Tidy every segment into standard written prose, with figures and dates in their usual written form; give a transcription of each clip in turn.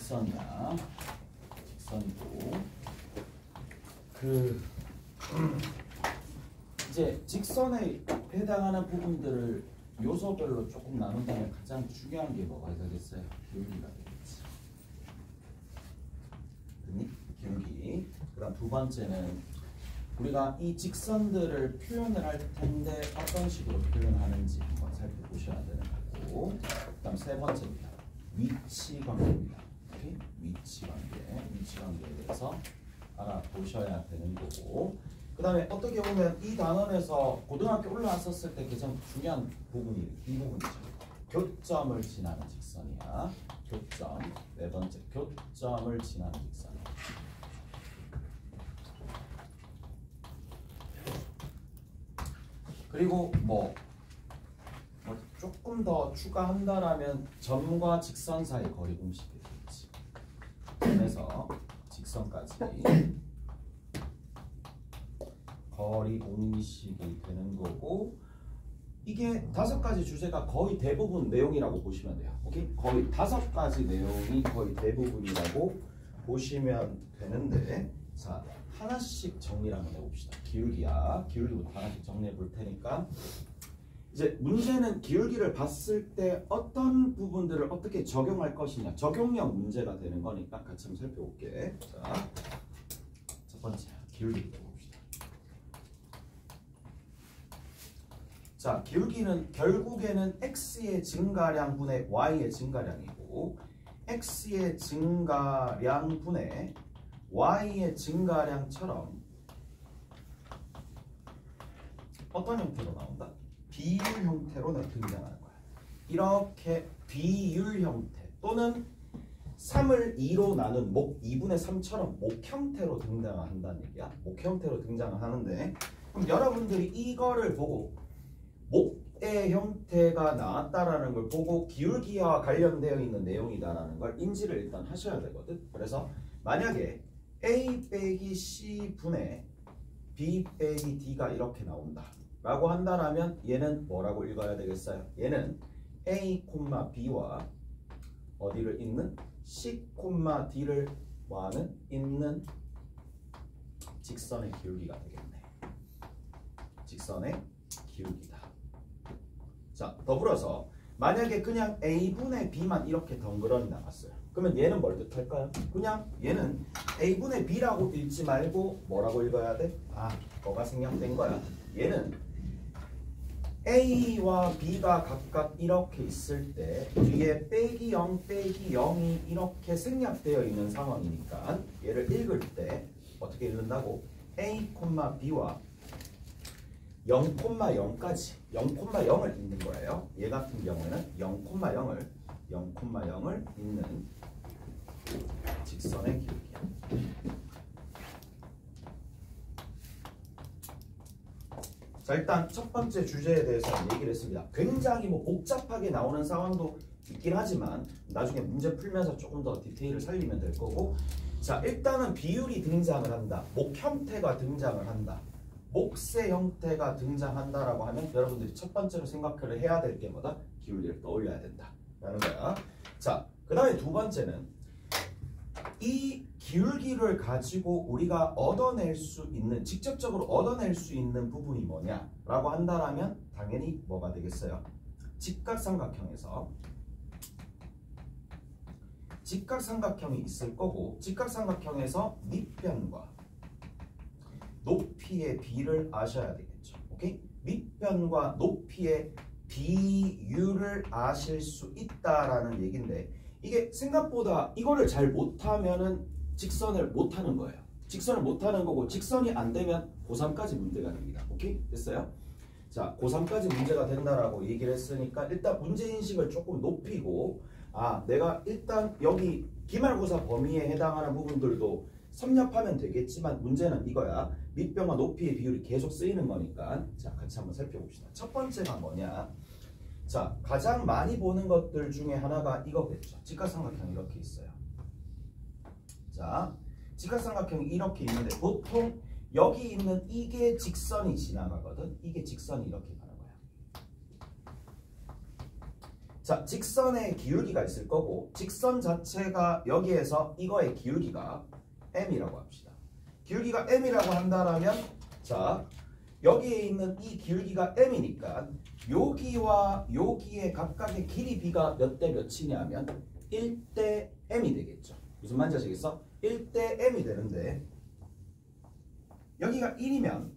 직선이야. 직선이고 이제 직선에 해당하는 부분들을 요소별로 조금 나눈다면 가장 중요한 게 뭐가 되겠어요? 기울기가 되겠지. 됐니? 기울기. 그 다음 두 번째는 우리가 이 직선들을 표현을 할 텐데 어떤 식으로 표현하는지 한번 살펴보셔야 되는 거고, 그 다음 세 번째입니다. 위치 관계입니다. 오케이? 위치 관계에 대해서 알아보셔야 되는 거고, 그 다음에 어떻게 보면 이 단원에서 고등학교 올라왔었을 때 가장 중요한 부분이 이 부분이죠. 교점을 지나는 직선이야. 교점. 네 번째, 교점을 지나는 직선이야. 그리고 뭐 조금 더 추가한다라면 점과 직선 사이 거리 공식이 되겠지. 그래서 직선까지 거리 공식이 되는 거고, 이게 5가지 주제가 거의 대부분 내용이라고 보시면 돼요. 오케이? 거의 5가지 내용이 거의 대부분이라고 보시면 되는데, 자, 하나씩 정리를 한번 해봅시다. 기울기야. 기울기부터 하나씩 정리해 볼 테니까, 이제 문제는 기울기를 봤을 때 어떤 부분들을 어떻게 적용할 것이냐, 적용형 문제가 되는 거니까 같이 한번 살펴볼게. 자, 첫 번째 기울기부터 봅시다. 자, 기울기는 결국에는 x의 증가량 분의 y의 증가량이고, x의 증가량 분의 y의 증가량처럼 어떤 형태로 나온다? 비율 형태로 등장하는 거야. 이렇게 비율 형태 또는 3을 2로 나눈 목 2분의 3처럼 목 형태로 등장한다는 얘기야. 목 형태로 등장을 하는데, 그럼 여러분들이 이거를 보고 목의 형태가 나왔다라는 걸 보고 기울기와 관련되어 있는 내용이다라는 걸 인지를 일단 하셔야 되거든. 그래서 만약에 A 빼기 C 분의 B 빼기 D가 이렇게 나온다 라고 한다라면 얘는 뭐라고 읽어야 되겠어요? 얘는 A, B와 어디를 잇는? C, D를 뭐하는? 잇는 직선의 기울기가 되겠네. 직선의 기울기다. 자, 더불어서 만약에 그냥 A분의 B만 이렇게 덩그러니 나왔어요. 그러면 얘는 뭘 뜻할까요? 그냥 얘는 A분의 B라고 읽지 말고 뭐라고 읽어야 돼? 아, 뭐가 생략된 거야? 얘는 A와 B가 각각 이렇게 있을 때 뒤에 빼기 0, 빼기 0이 이렇게 생략되어 있는 상황이니까 얘를 읽을 때 어떻게 읽는다고? A, B와 0,0까지 0,0을 읽는 거예요. 얘 같은 경우에는 0,0을 읽는 직선의 기울기야. 자, 일단 첫 번째 주제에 대해서 얘기를 했습니다. 굉장히 복잡하게 나오는 상황도 있긴 하지만 나중에 문제 풀면서 조금 더 디테일을 살리면 될 거고, 자, 일단은 비율이 등장을 한다. 목 형태가 등장을 한다. 목세 형태가 등장한다라고 하면 여러분들이 첫 번째로 생각을 해야 될 게 뭐다? 기울기를 떠올려야 된다라는 거야. 자, 그 다음에 두 번째는 이 기울기를 가지고 우리가 얻어낼 수 있는, 직접적으로 얻어낼 수 있는 부분이 뭐냐라고 한다라면 당연히 뭐가 되겠어요? 직각삼각형에서 직각삼각형이 있을 거고, 직각삼각형에서 밑변과 높이의 비를 아셔야 되겠죠. 오케이? 밑변과 높이의 비율을 아실 수 있다라는 얘기인데, 이게 생각보다 이거를 잘 못하면은 직선을 못하는 거예요. 직선을 못하는 거고, 직선이 안 되면 고3까지 문제가 됩니다. 오케이? 됐어요? 자, 고3까지 문제가 된다라고 얘기를 했으니까 일단 문제인식을 조금 높이고, 아, 내가 일단 여기 기말고사 범위에 해당하는 부분들도 섭렵하면 되겠지만 문제는 이거야. 밑변과 높이의 비율이 계속 쓰이는 거니까. 자, 같이 한번 살펴봅시다. 첫 번째가 뭐냐? 자, 가장 많이 보는 것들 중에 하나가 이거겠죠. 직각삼각형이 이렇게 있어요. 자, 직각삼각형이 이렇게 있는데 보통 여기 있는 이게 직선이 지나가거든. 이게 직선이 이렇게 가는 거야. 자, 직선의 기울기가 있을 거고 직선 자체가 여기에서 이거의 기울기가 m이라고 합시다. 기울기가 m이라고 한다면 자, 여기에 있는 이 기울기가 m이니까 여기와 여기의 각각의 길이 b가 몇 대 몇이냐면 1대 m이 되겠죠. 무슨 말인지 아시겠어? 1대 m이 되는데 여기가 1이면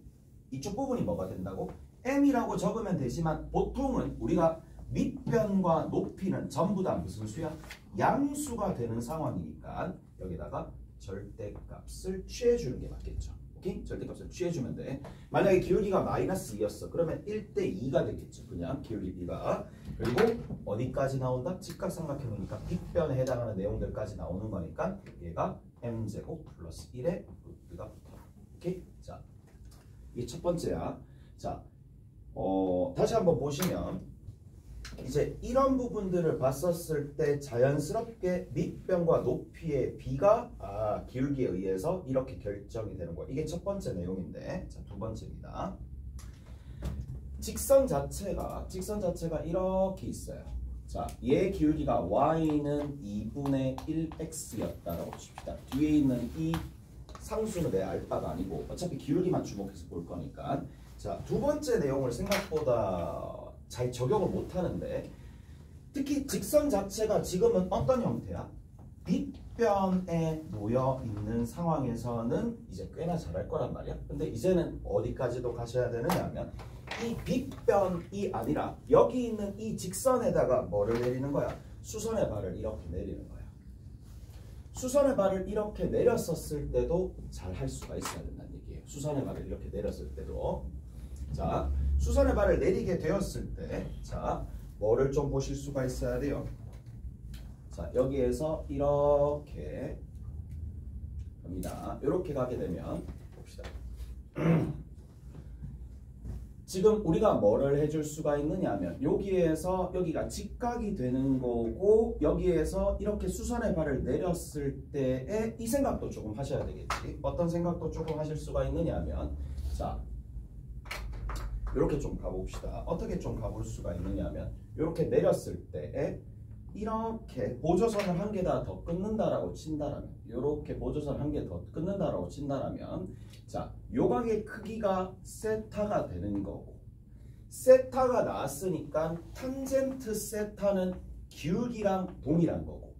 이쪽 부분이 뭐가 된다고? m이라고 적으면 되지만 보통은 우리가 밑변과 높이는 전부 다 무슨 수야? 양수가 되는 상황이니까 여기다가 절대값을 취해주는 게 맞겠죠. 오케이? 절대값을 취해주면 돼. 만약에 기울기가 마이너스 2였어. 그러면 1대 2가 되겠죠. 그냥 기울기 b가. 그리고 어디까지 나온다? 직각삼각형이니까 빗변에 해당하는 내용들까지 나오는 거니까 얘가 m제곱 플러스 1의 루트가 붙어. 오케이? 자, 이게 첫 번째야. 자, 다시 한번 보시면 이제 이런 부분들을 봤었을 때 자연스럽게 밑변과 높이의 b가 기울기에 의해서 이렇게 결정이 되는 거야. 이게 첫 번째 내용인데, 자, 두 번째입니다. 직선 자체가 이렇게 있어요. 자, 얘 기울기가 y는 2분의 1x였다라고 칩시다. 뒤에 있는 이 상수는 내 알파가 아니고 어차피 기울기만 주목해서 볼 거니까. 자, 두 번째 내용을 생각보다 잘 적용을 못 하는데 특히 직선 자체가 지금은 어떤 형태야? 밑변에 놓여 있는 상황에서는 이제 꽤나 잘할 거란 말이야. 근데 이제는 어디까지도 가셔야 되느냐 하면 이 빗변이 아니라 여기 있는 이 직선에다가 뭐를 내리는 거야? 수선의 발을 이렇게 내리는 거야. 수선의 발을 이렇게 내렸었을 때도 잘 할 수가 있어야 된다는 얘기예요. 수선의 발을 이렇게 내렸을 때도. 자, 수선의 발을 내리게 되었을 때, 자, 뭐를 좀 보실 수가 있어야 돼요. 자, 여기에서 이렇게 갑니다. 이렇게 가게 되면 봅시다. 지금 우리가 뭐를 해줄 수가 있느냐 하면 여기에서 여기가 직각이 되는 거고 여기에서 이렇게 수선의 발을 내렸을 때에 이 생각도 조금 하셔야 되겠지. 어떤 생각도 조금 하실 수가 있느냐 하면 자, 이렇게 좀 가봅시다. 어떻게 좀 가볼 수가 있느냐 하면 이렇게 내렸을 때에 이렇게 보조선을 한 개 더 끊는다라고 친다라면 이렇게 보조선 한 개 더 끊는다라고 친다라면 자, 요각의 크기가 세타가 되는 거고 세타가 나왔으니까 탄젠트 세타는 기울기랑 동일한 거고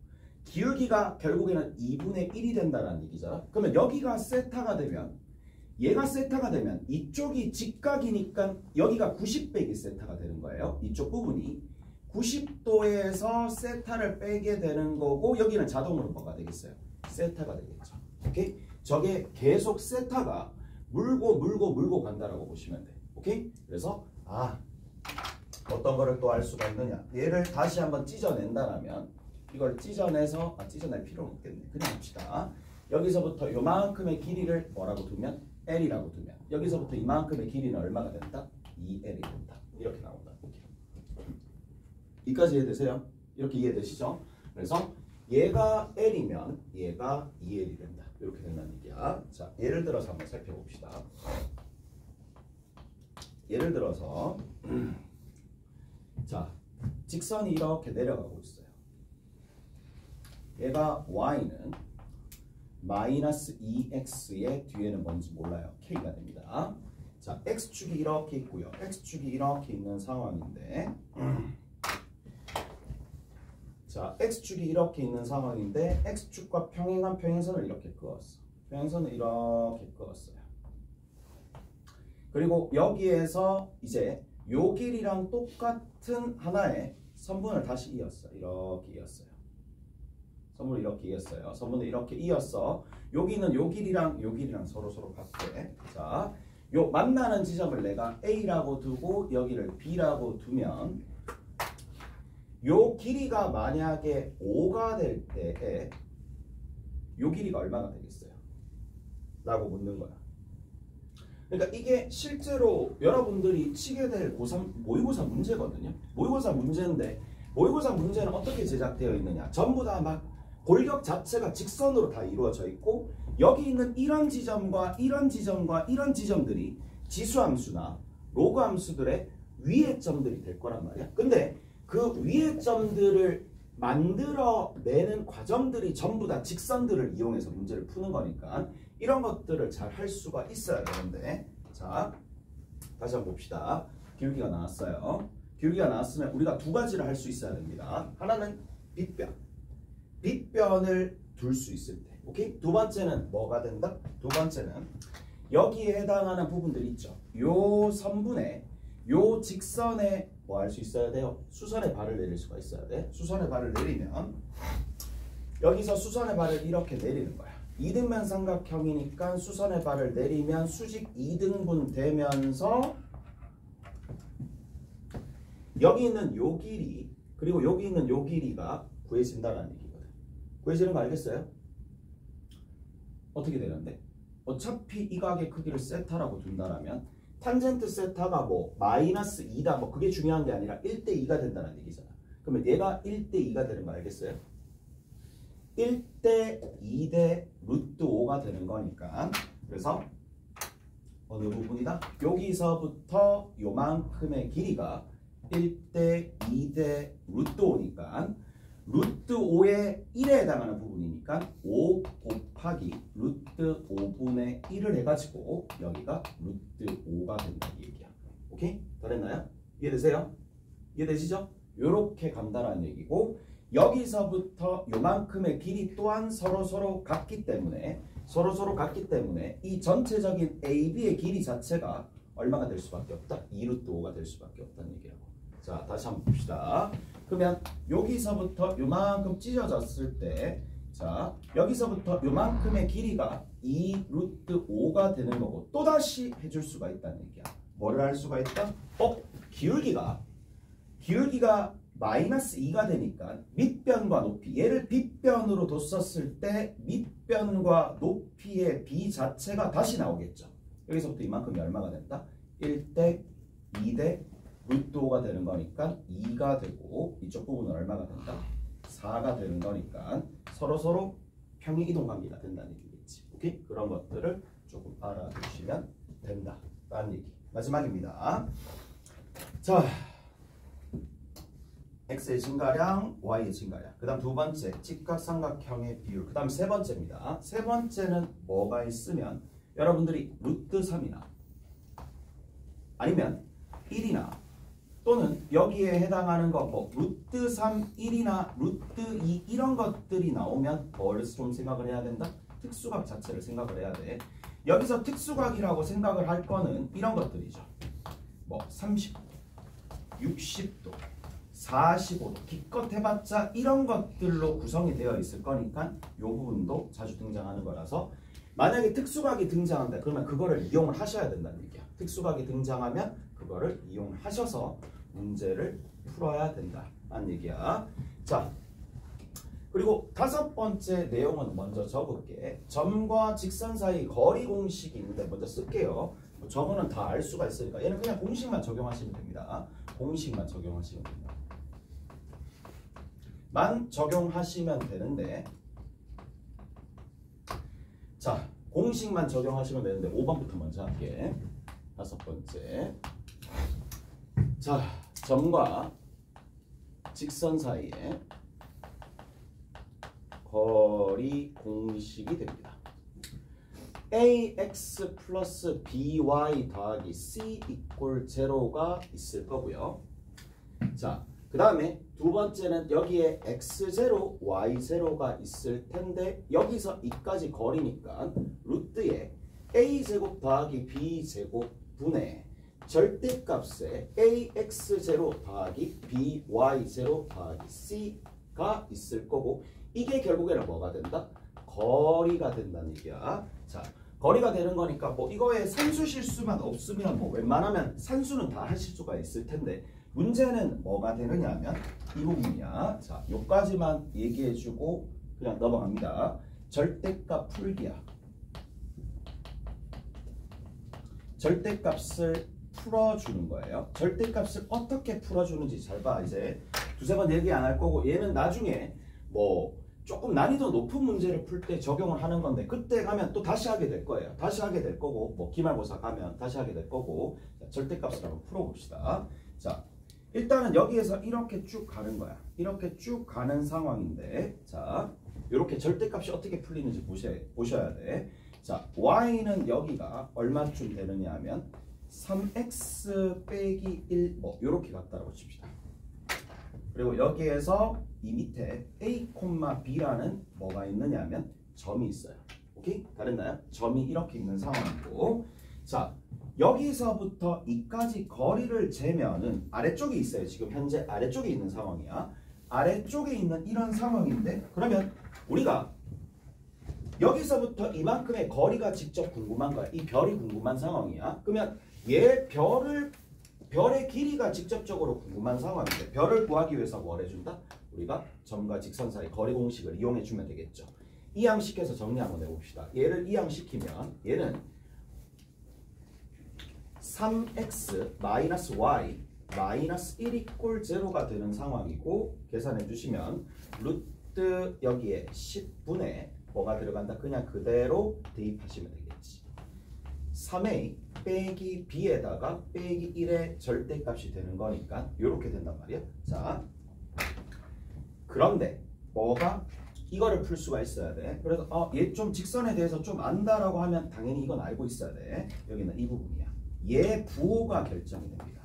기울기가 결국에는 2분의 1이 된다는 얘기잖아. 그러면 여기가 세타가 되면 얘가 세타가 되면 이쪽이 직각이니까 여기가 90백이 세타가 되는 거예요. 이쪽 부분이 90도에서 세타를 빼게 되는 거고 여기는 자동으로 뭐가 되겠어요? 세타가 되겠죠. 오케이? 저게 계속 세타가 물고 간다라고 보시면 돼. 오케이? 그래서 어떤 거를 또 알 수가 있느냐? 얘를 다시 한번 찢어낸다라면 이걸 찢어내서 찢어낼 필요는 없겠네. 그냥 합시다. 여기서부터 요만큼의 길이를 뭐라고 두면 L이라고 두면 여기서부터 이만큼의 길이는 얼마가 된다? 2L이 된다. 이렇게 나온다. 여기까지 이해되세요? 이렇게 이해되시죠? 그래서 얘가 L이면 얘가 2L이 된다. 이렇게 된다는 얘기야. 자, 예를 들어서 한번 살펴봅시다. 예를 들어서 자, 직선이 이렇게 내려가고 있어요. 얘가 Y는 마이너스 2x의 뒤에는 뭔지 몰라요. k가 됩니다. 자, x축이 이렇게 있고요. x축이 이렇게 있는 상황인데 자, x축이 이렇게 있는 상황인데 x축과 평행한 평행선을 이렇게 그었어. 평행선을 이렇게 그었어요. 그리고 여기에서 이제 요 길이랑 똑같은 하나의 선분을 다시 이었어요. 이렇게 이었어요. 선분을 이렇게 이었어요. 선분을 이렇게 이었어. 여기는 요 길이랑 서로 같게. 자, 요 만나는 지점을 내가 A라고 두고 여기를 B라고 두면 요 길이가 만약에 5가 될 때에 요 길이가 얼마나 되겠어요? 라고 묻는 거야. 그러니까 이게 실제로 여러분들이 치게 될 모의고사 문제거든요. 모의고사 문제인데 모의고사 문제는 어떻게 제작되어 있느냐. 전부 다 막 골격 자체가 직선으로 다 이루어져 있고 여기 있는 이런 지점과 이런 지점과 이런 지점들이 지수함수나 로그함수들의 위의 점들이 될 거란 말이야. 근데 그 위의 점들을 만들어내는 과정들이 전부 다 직선들을 이용해서 문제를 푸는 거니까 이런 것들을 잘 할 수가 있어야 되는데, 자 다시 한번 봅시다. 기울기가 나왔어요. 기울기가 나왔으면 우리가 두 가지를 할 수 있어야 됩니다. 하나는 빗변을 둘 수 있을 때, 오케이? 두 번째는 뭐가 된다? 두 번째는 여기에 해당하는 부분들 있죠. 요 선분에 요 직선에 뭐 할 수 있어야 돼요? 수선의 발을 내릴 수가 있어야 돼. 수선의 발을 내리면 여기서 수선의 발을 이렇게 내리는 거야. 이등변 삼각형이니까 수선의 발을 내리면 수직 2등분 되면서 여기 있는 요 길이 그리고 여기 있는 요 길이가 구해진다는 얘기거든. 구해지는 거 알겠어요? 어떻게 되는데? 어차피 이 각의 크기를 세타라고 둔다라면 탄젠트 세타가 뭐 마이너스 2다 뭐 그게 중요한 게 아니라 1대2가 된다는 얘기잖아. 그러면 얘가 1대2가 되는 거 알겠어요? 1대2 대 루트 5가 되는 거니까 그래서 어느 부분이다? 여기서부터 요만큼의 길이가 1대2 대 루트 5니까 루트 5의 1에 해당하는 부분이니까 5 곱하기 루트 5분의 1을 해가지고 여기가 루트 5가 된다는 얘기야. 오케이? 다 됐나요? 이해되세요? 이해되시죠? 요렇게 간다는 얘기고 여기서부터 요만큼의 길이 또한 서로 같기 때문에 이 전체적인 AB의 길이 자체가 얼마가 될 수밖에 없다? 2루트 5가 될 수밖에 없다는 얘기라고. 자, 다시 한번 봅시다. 그러면 여기서부터 요만큼 찢어졌을 때 자, 여기서부터 요만큼의 길이가 2루트 5가 되는 거고 또다시 해줄 수가 있다는 얘기야. 뭐를 할 수가 있다? 기울기가 마이너스 2가 되니까 밑변과 높이 얘를 빗변으로 뒀었을 때 밑변과 높이의 b 자체가 다시 나오겠죠. 여기서부터 이만큼이 얼마가 된다? 1대 2대 루트 5가 되는 거니까 2가 되고 이쪽 부분은 얼마가 된다? 4가 되는 거니까 서로 평행 이동 관계가 된다는 얘기겠지. 오케이? 그런 것들을 조금 알아두시면 된다라는 얘기. 마지막입니다. 자, x의 증가량, y의 증가량. 그 다음 두 번째, 직각삼각형의 비율. 그 다음 세 번째입니다. 세 번째는 뭐가 있으면 여러분들이 루트 3이나 아니면 1이나 또는 여기에 해당하는 거 뭐 루트 3, 1이나 루트 2 이런 것들이 나오면 뭘 좀 생각을 해야 된다? 특수각 자체를 생각을 해야 돼. 여기서 특수각이라고 생각을 할 거는 이런 것들이죠. 뭐 30도, 60도, 45도 기껏 해봤자 이런 것들로 구성이 되어 있을 거니까 이 부분도 자주 등장하는 거라서 만약에 특수각이 등장한다 그러면 그거를 이용을 하셔야 된다는 얘기야. 특수각이 등장하면 그거를 이용하셔서 문제를 풀어야 된다는 얘기야. 자, 그리고 다섯 번째 내용은 먼저 적을게. 점과 직선 사이 거리 공식이 있는데 먼저 쓸게요. 저거는 다 알 수가 있으니까 얘는 그냥 공식만 적용하시면 됩니다. 공식만 적용하시면 됩니다. 적용하시면 되는데 자, 공식만 적용하시면 되는데 5번부터 먼저 할게. 다섯 번째. 자, 점과 직선 사이에 거리 공식이 됩니다. ax 플러스 by 더하기 c 이꼴 0가 있을 거고요. 자, 그 다음에 두 번째는 여기에 x0, y0가 있을 텐데 여기서 이까지 거리니까 루트에 a제곱 더하기 b제곱 분의 절대값에 ax0 더하기 by0 더하기 c가 있을 거고 이게 결국에는 뭐가 된다? 거리가 된다는 얘기야. 자, 거리가 되는 거니까 뭐 이거에 산수 실수만 없으면 뭐 웬만하면 산수는 다 하실 수가 있을 텐데 문제는 뭐가 되느냐면 이 부분이야. 자, 요까지만 얘기해주고 그냥 넘어갑니다. 절대값 풀기야. 절대값을 풀어주는 거예요. 절대값을 어떻게 풀어주는지 잘 봐. 이제 두세 번 얘기 안 할 거고 얘는 나중에 뭐 조금 난이도 높은 문제를 풀 때 적용을 하는 건데 그때 가면 또 다시 하게 될 거예요. 다시 하게 될 거고 뭐 기말고사 가면 다시 하게 될 거고 자, 절대값을 한번 풀어봅시다. 자, 일단은 여기에서 이렇게 쭉 가는 거야. 이렇게 쭉 가는 상황인데, 자, 이렇게 절대값이 어떻게 풀리는지 보셔야 돼. 자, y는 여기가 얼마쯤 되느냐 하면 3x 빼기 1, 뭐 이렇게 같다라고 칩시다. 그리고 여기에서 이 밑에 a, b라는 뭐가 있느냐 하면 점이 있어요. 오케이? 다른가요? 점이 이렇게 있는 상황이고, 자, 여기서부터 이까지 거리를 재면은 아래쪽에 있어요. 지금 현재 아래쪽에 있는 상황이야. 아래쪽에 있는 이런 상황인데, 그러면 우리가 여기서부터 이만큼의 거리가 직접 궁금한 거야. 이 별이 궁금한 상황이야. 그러면 얘 별의 길이가 직접적으로 궁금한 상황인데, 별을 구하기 위해서 뭘 해준다? 우리가 점과 직선 사이 거리 공식을 이용해 주면 되겠죠. 이항시켜서 정리 한번 해봅시다. 얘를 이항시키면 얘는 3x 마이너스 y 마이너스 1이 꼴 0가 되는 상황이고, 계산해 주시면 루트 여기에 10분의 뭐가 들어간다? 그냥 그대로 대입하시면 되겠지. 3a 빼기 b에다가 빼기 1의 절대값이 되는 거니까 이렇게 된단 말이야. 자, 그런데 뭐가 이거를 풀 수가 있어야 돼. 그래서 얘 좀 직선에 대해서 좀 안다라고 하면 당연히 이건 알고 있어야 돼. 여기는 이 부분이야. 얘 부호가 결정이 됩니다.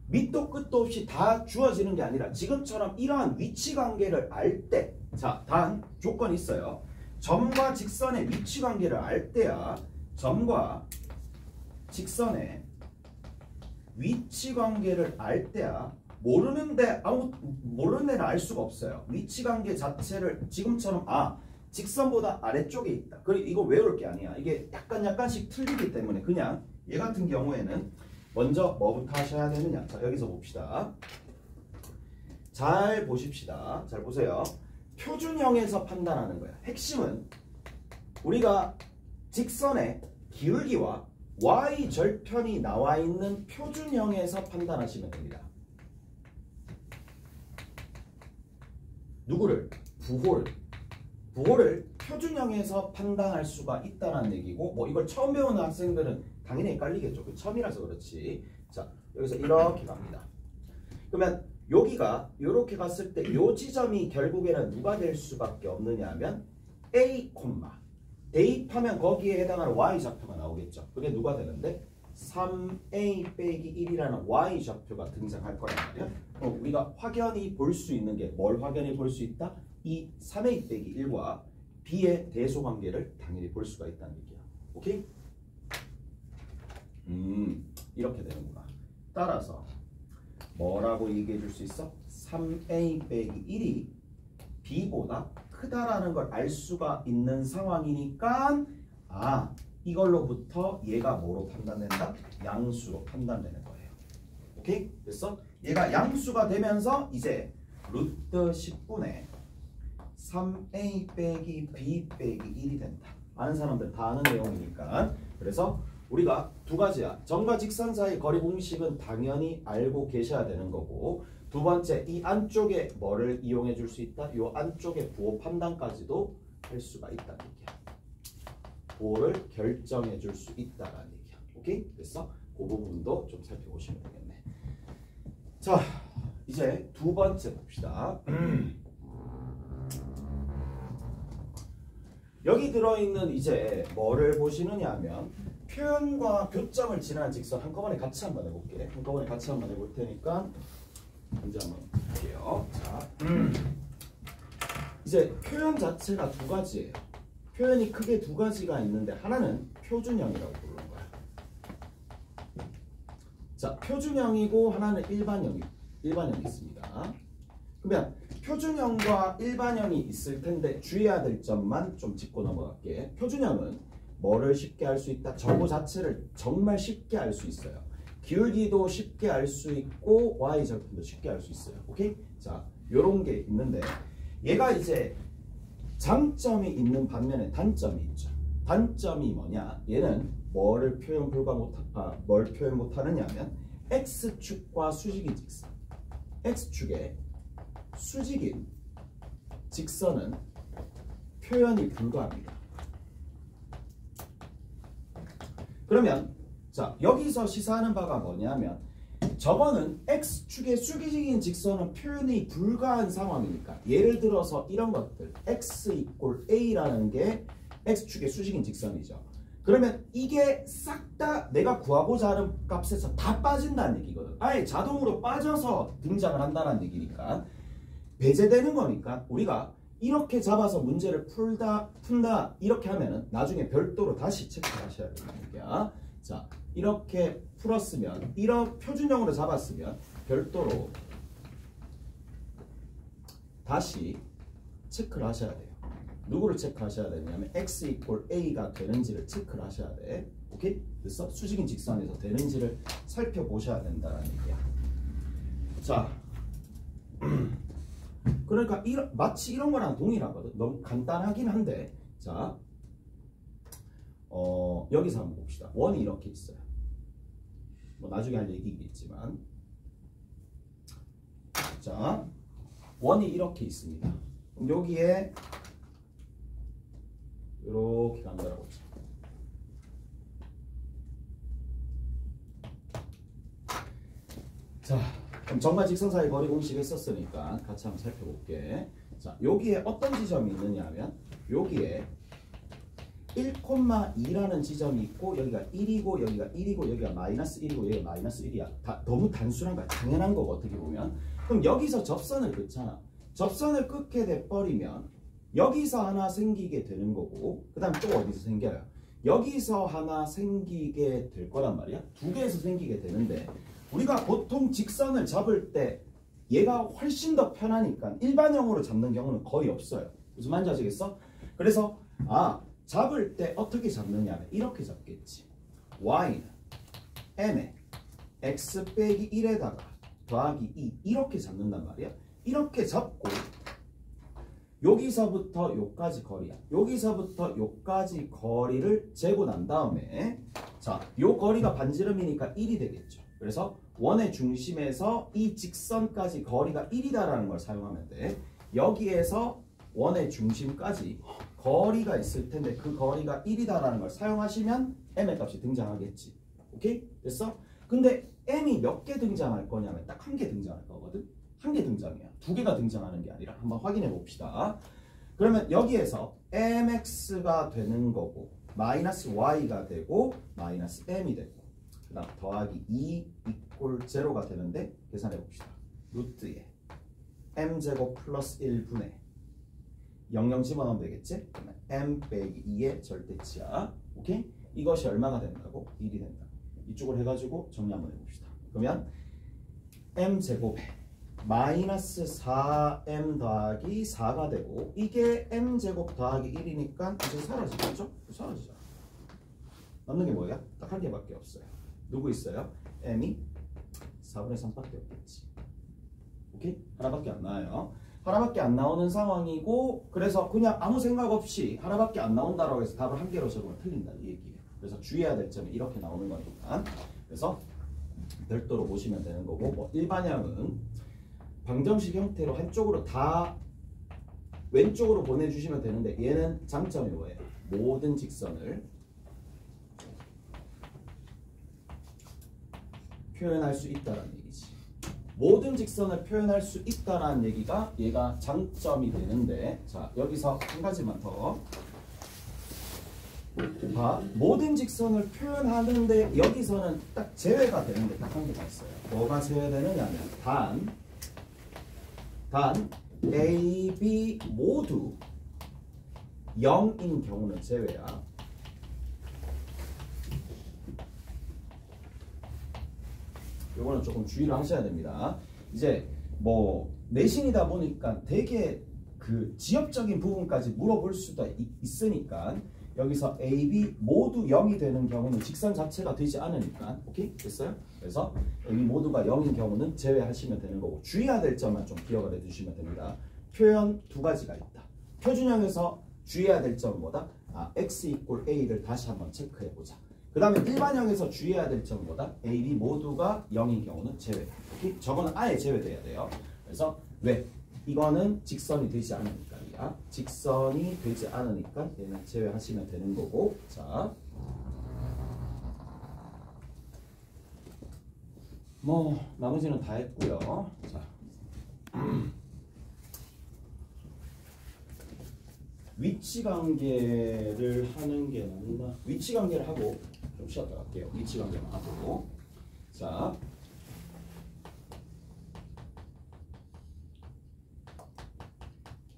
밑도 끝도 없이 다 주어지는 게 아니라 지금처럼 이러한 위치 관계를 알 때, 자, 단 조건이 있어요. 점과 직선의 위치 관계를 알 때야, 점과 직선의 위치 관계를 알 때야, 모르는 애는 알 수가 없어요. 위치 관계 자체를 지금처럼 직선보다 아래쪽에 있다. 그리고 이거 외울 게 아니야. 이게 약간씩 틀리기 때문에 그냥 얘 같은 경우에는 먼저 뭐부터 하셔야 되느냐. 자, 여기서 봅시다. 잘 보십시다. 잘 보세요. 표준형에서 판단하는 거야. 핵심은 우리가 직선의 기울기와 y 절편이 나와 있는 표준형에서 판단하시면 됩니다. 누구를? 부호를 표준형에서 판단할 수가 있다는 얘기고, 뭐 이걸 처음 배우는 학생들은 당연히 헷갈리겠죠. 그 처음이라서 그렇지. 자, 여기서 이렇게 갑니다. 그러면 여기가 이렇게 갔을 때 이 지점이 결국에는 누가 될 수밖에 없느냐 하면 A, 대입하면 거기에 해당하는 y좌표가 나오겠죠. 그게 누가 되는데 3a 빼기 1이라는 y좌표가 등장할 거란 말이야. 우리가 확연히 볼 수 있는 게 뭘 확연히 볼 수 있다? 이 3a 빼기 1과 b의 대소관계를 당연히 볼 수가 있다는 얘기야. 오케이? 이렇게 되는구나. 따라서 뭐라고 얘기해 줄 수 있어? 3a 빼기 1이 b보다 크다라는 걸 알 수가 있는 상황이니까 이걸로부터 얘가 뭐로 판단된다? 양수로 판단되는 거예요. 오케이? 됐어? 얘가 양수가 되면서 이제 루트 10분의 3a 빼기 b 빼기 1이 된다. 아는 사람들 다 아는 내용이니까. 그래서 우리가 두 가지야. 점과 직선 사이 거리 공식은 당연히 알고 계셔야 되는 거고, 두 번째 이 안쪽에 뭐를 이용해 줄 수 있다? 이 안쪽에 부호 판단까지도 할 수가 있다는 얘기야. 부호를 결정해 줄 수 있다라는 얘기야. 오케이? 됐어? 그 부분도 좀 살펴보시면 되겠네. 자, 이제 두 번째 봅시다. 여기 들어있는 이제 뭐를 보시느냐 하면 표현과 교점을 지나는 직선 한꺼번에 같이 한번 해볼게. 한꺼번에 같이 한번 해볼 테니까 먼저 한번 볼게요. 자, 이제 표현 자체가 두 가지예요. 표현이 크게 두 가지가 있는데 하나는 표준형이라고 부르는 거야. 자, 표준형이고 하나는 일반형이 있습니다. 그러면 표준형과 일반형이 있을 텐데 주의해야 될 점만 좀 짚고 넘어갈게. 표준형은 뭐를 쉽게 알 수 있다? 정보 자체를 정말 쉽게 알 수 있어요. 기울기도 쉽게 알 수 있고 y절편도 쉽게 알 수 있어요. 오케이? 자, 요런 게 있는데 얘가 이제 장점이 있는 반면에 단점이 있죠. 단점이 뭐냐? 얘는 뭘 표현 못하느냐 하면 x축과 수직인 직선. x축에 수직인 직선은 표현이 불가합니다. 그러면 자, 여기서 시사하는 바가 뭐냐면 저거는 x축의 수직인 직선은 표현이 불가한 상황이니까 예를 들어서 이런 것들 x = a라는 게 x축의 수직인 직선이죠. 그러면 이게 싹 다 내가 구하고자 하는 값에서 다 빠진다는 얘기거든. 아예 자동으로 빠져서 등장을 한다는 얘기니까 배제되는 거니까 우리가 이렇게 잡아서 문제를 푼다 이렇게 하면은 나중에 별도로 다시 체크를 하셔야 됩니다. 자, 이렇게 풀었으면 이런 표준형으로 잡았으면 별도로 다시 체크를 하셔야 돼요. 누구를 체크하셔야 되냐면 x = a가 되는지를 체크를 하셔야 돼. 오케이? 그래서 수직인 직선에서 되는지를 살펴보셔야 된다는 얘기야. 자, 그러니까 마치 이런 거랑 동일하거든. 너무 간단하긴 한데 자, 여기서 한번 봅시다. 원이 이렇게 있어요. 뭐 나중에 할 얘기겠지만 자, 원이 이렇게 있습니다. 그럼 여기에 이렇게 간다라고 했죠. 자, 그럼 정말 직선 사이 거리 공식을 썼으니까 같이 한번 살펴볼게. 자, 여기에 어떤 지점이 있느냐 하면 여기에 1,2라는 지점이 있고 여기가 1이고 여기가 1이고 여기가 -1이고 여기가 -1이야. 다 너무 단순한 거야. 당연한 거고 어떻게 보면. 그럼 여기서 접선을 긋잖아. 접선을 끊게 돼버리면 여기서 하나 생기게 되는 거고 그 다음 또 어디서 생겨요? 여기서 하나 생기게 될 거란 말이야. 두 개에서 생기게 되는데 우리가 보통 직선을 잡을 때 얘가 훨씬 더 편하니까 일반형으로 잡는 경우는 거의 없어요. 무슨 말인지 아시겠어? 그래서 잡을 때 어떻게 잡느냐면 이렇게 잡겠지. y는 m에 x 빼기 1에다가 더하기 2 이렇게 잡는단 말이야. 이렇게 잡고 여기서부터 요까지 거리야. 여기서부터 요까지 거리를 재고 난 다음에 자, 요 거리가 반지름이니까 1이 되겠죠. 그래서 원의 중심에서 이 직선까지 거리가 1이다라는 걸 사용하면 돼. 여기에서 원의 중심까지 거리가 있을 텐데 그 거리가 1이다라는 걸 사용하시면 m의 값이 등장하겠지. 오케이? 됐어? 근데 m이 몇 개 등장할 거냐면 딱 한 개 등장할 거거든. 한 개 등장이야. 두 개가 등장하는 게 아니라 한번 확인해 봅시다. 그러면 여기에서 mx가 되는 거고 -y가 되고 -m이 되고 그 다음 더하기 2 = 0가 되는데 계산해 봅시다. 루트에 m제곱 플러스 1분의 00 집어넣으면 되겠지? 그러면 m 빼기 2의 절대치야. 오케이? 이것이 얼마가 된다고? 1이 된다. 이쪽을 해가지고 정리 한번 해봅시다. 그러면 m제곱에 -4m 더하기 4가 되고 이게 m제곱 더하기 1이니까 이제 사라지겠죠? 사라지잖아. 남는 게 뭐야? 딱 한 개밖에 없어요. 누구 있어요? m이 4분의 3밖에 없겠지. 오케이? 하나밖에 안 나와요. 하나밖에 안 나오는 상황이고 그래서 그냥 아무 생각 없이 하나밖에 안 나온다라고 해서 답을 한 개로 적으면 틀린다는 얘기예요. 그래서 주의해야 될 점이 이렇게 나오는 거니까 그래서 별도로 보시면 되는 거고 뭐 일반형은 방정식 형태로 한쪽으로 다 왼쪽으로 보내주시면 되는데 얘는 장점이 뭐예요? 모든 직선을 표현할 수 있다는 얘기지. 모든 직선을 표현할 수 있다는 얘기가 얘가 장점이 되는데 자 여기서 한 가지만 더 봐. 모든 직선을 표현하는데 여기서는 딱 제외가 되는데 딱 한 개가 있어요. 뭐가 제외되느냐면 단 A, B 모두 0인 경우는 제외야. 요거는 조금 주의를 하셔야 됩니다. 이제 뭐 내신이다 보니까 되게 그 지역적인 부분까지 물어볼 수도 있으니까 여기서 A, B 모두 0이 되는 경우는 직선 자체가 되지 않으니까 오케이? 됐어요? 그래서 A, B 모두가 0인 경우는 제외하시면 되는 거고 주의해야 될 점만 좀 기억을 해주시면 됩니다. 표현 두 가지가 있다. 표준형에서 주의해야 될 점은 뭐다? x = a를 다시 한번 체크해보자. 그 다음에 일반형에서 주의해야 될 점은 뭐다? A, B 모두가 0인 경우는 제외. 오케이? 저거는 아예 제외돼야 돼요. 그래서 왜? 이거는 직선이 되지 않으니까. 직선이 되지 않으니까 얘는 제외하시면 되는 거고 자 뭐 나머지는 다 했고요. 자, 위치 관계를 하는 게 맞나? 위치 관계를 하고 좀 쉬었다 갈게요. 위치 관계만 하고.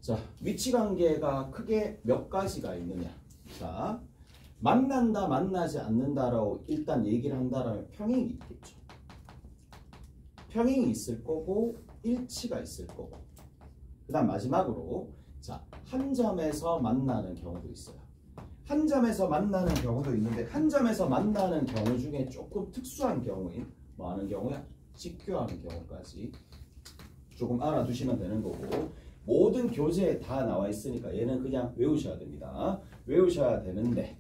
자, 위치 관계가 크게 몇 가지가 있느냐? 자, 만난다, 만나지 않는다라고 일단 얘기를 한다라면 평행이 있겠죠. 평행이 있을 거고 일치가 있을 거고. 그다음 마지막으로 자, 한 점에서 만나는 경우도 있어요. 한 점에서 만나는 경우도 있는데 한 점에서 만나는 경우 중에 조금 특수한 경우인 뭐 하는 경우야? 직교하는 경우까지 조금 알아두시면 되는 거고 모든 교재에 다 나와 있으니까 얘는 그냥 외우셔야 됩니다. 외우셔야 되는데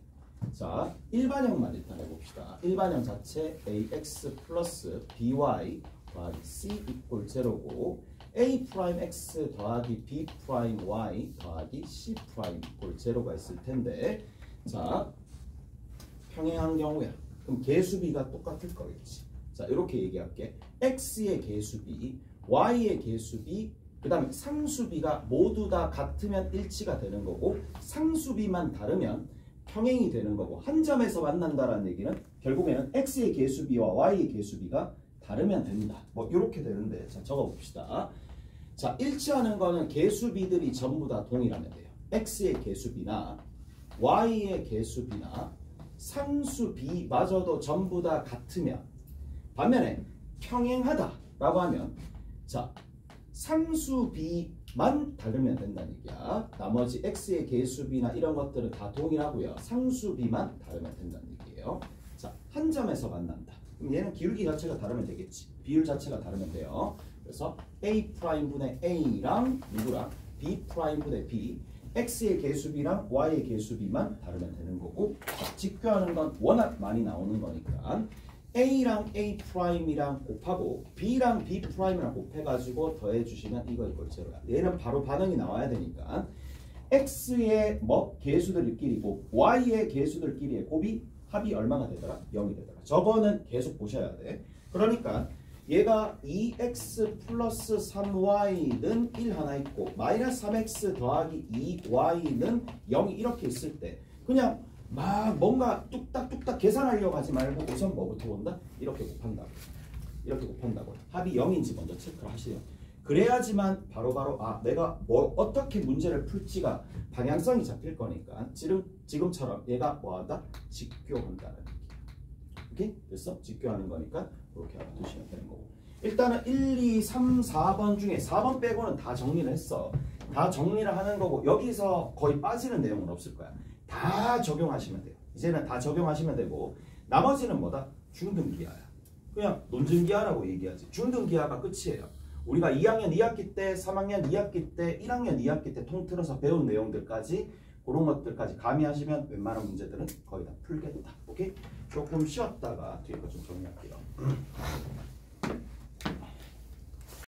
자, 일반형만 일단 해봅시다. 일반형 자체 ax 플러스 by 더하기 c 이꼴 제로고 a 프라임 x 더하기 b 프라임 y 더하기 c 프라임 이꼴 제로가 있을 텐데 자, 평행한 경우야. 그럼 개수비가 똑같을 거겠지. 자, 이렇게 얘기할게. x의 개수비, y의 개수비, 그 다음에 상수비가 모두 다 같으면 일치가 되는 거고 상수비만 다르면 평행이 되는 거고 한 점에서 만난다라는 얘기는 결국에는 x의 개수비와 y의 개수비가 다르면 된다. 뭐 이렇게 되는데 자, 적어봅시다. 자, 일치하는 거는 개수비들이 전부 다 동일하면 돼요. x의 개수비나 y의 개수비나 상수비마저도 전부 다 같으면 반면에 평행하다라고 하면 자, 상수비만 다르면 된다는 얘기야. 나머지 x의 개수비나 이런 것들은 다 동일하고요. 상수비만 다르면 된다는 얘기예요. 자, 한 점에서 만난다. 그럼 얘는 기울기 자체가 다르면 되겠지. 비율 자체가 다르면 돼요. 그래서 a 프라임 분의 a랑 누구랑 b 프라임 분의 b x의 개수비랑 y의 개수비만 다르면 되는 거고 자, 직교하는 건 워낙 많이 나오는 거니까 a랑 a 프라임이랑 곱하고 b랑 b 프라임이랑 곱해가지고 더해주시면 이거 이꼴 제로야. 얘는 바로 반응이 나와야 되니까 x의 뭐 개수들끼리고 y의 개수들끼리의 곱이 합이 얼마가 되더라? 0이 되더라. 저거는 계속 보셔야 돼. 그러니까 얘가 2x 플러스 3y는 1 하나 있고 마이너스 3x 더하기 2y는 0이 이렇게 있을 때 그냥 막 뭔가 뚝딱뚝딱 계산하려고 하지 말고 우선 뭐부터 본다? 이렇게 곱한다고. 이렇게 곱한다고. 합이 0인지 먼저 체크를 하시요. 그래야지만 바로바로 아 내가 뭐 어떻게 문제를 풀지가 방향성이 잡힐 거니까 지금처럼 얘가 뭐하다? 직교한다는 얘기야. 오케이? 됐어? 직교하는 거니까 그렇게 알아두시면 되는 거고. 일단은 1, 2, 3, 4번 중에 4번 빼고는 다 정리를 했어. 다 정리를 하는 거고 여기서 거의 빠지는 내용은 없을 거야. 다 적용하시면 돼요. 이제는 다 적용하시면 되고 나머지는 뭐다? 중등기하야. 그냥 논증기하라고 얘기하지. 중등기하가 끝이에요. 우리가 2학년 2학기 때, 3학년 2학기 때, 1학년 2학기 때 통틀어서 배운 내용들까지 그런 것들까지 가미하시면 웬만한 문제들은 거의 다 풀겠다. 오케이? 조금 쉬었다가 뒤에 거 좀 정리할게요.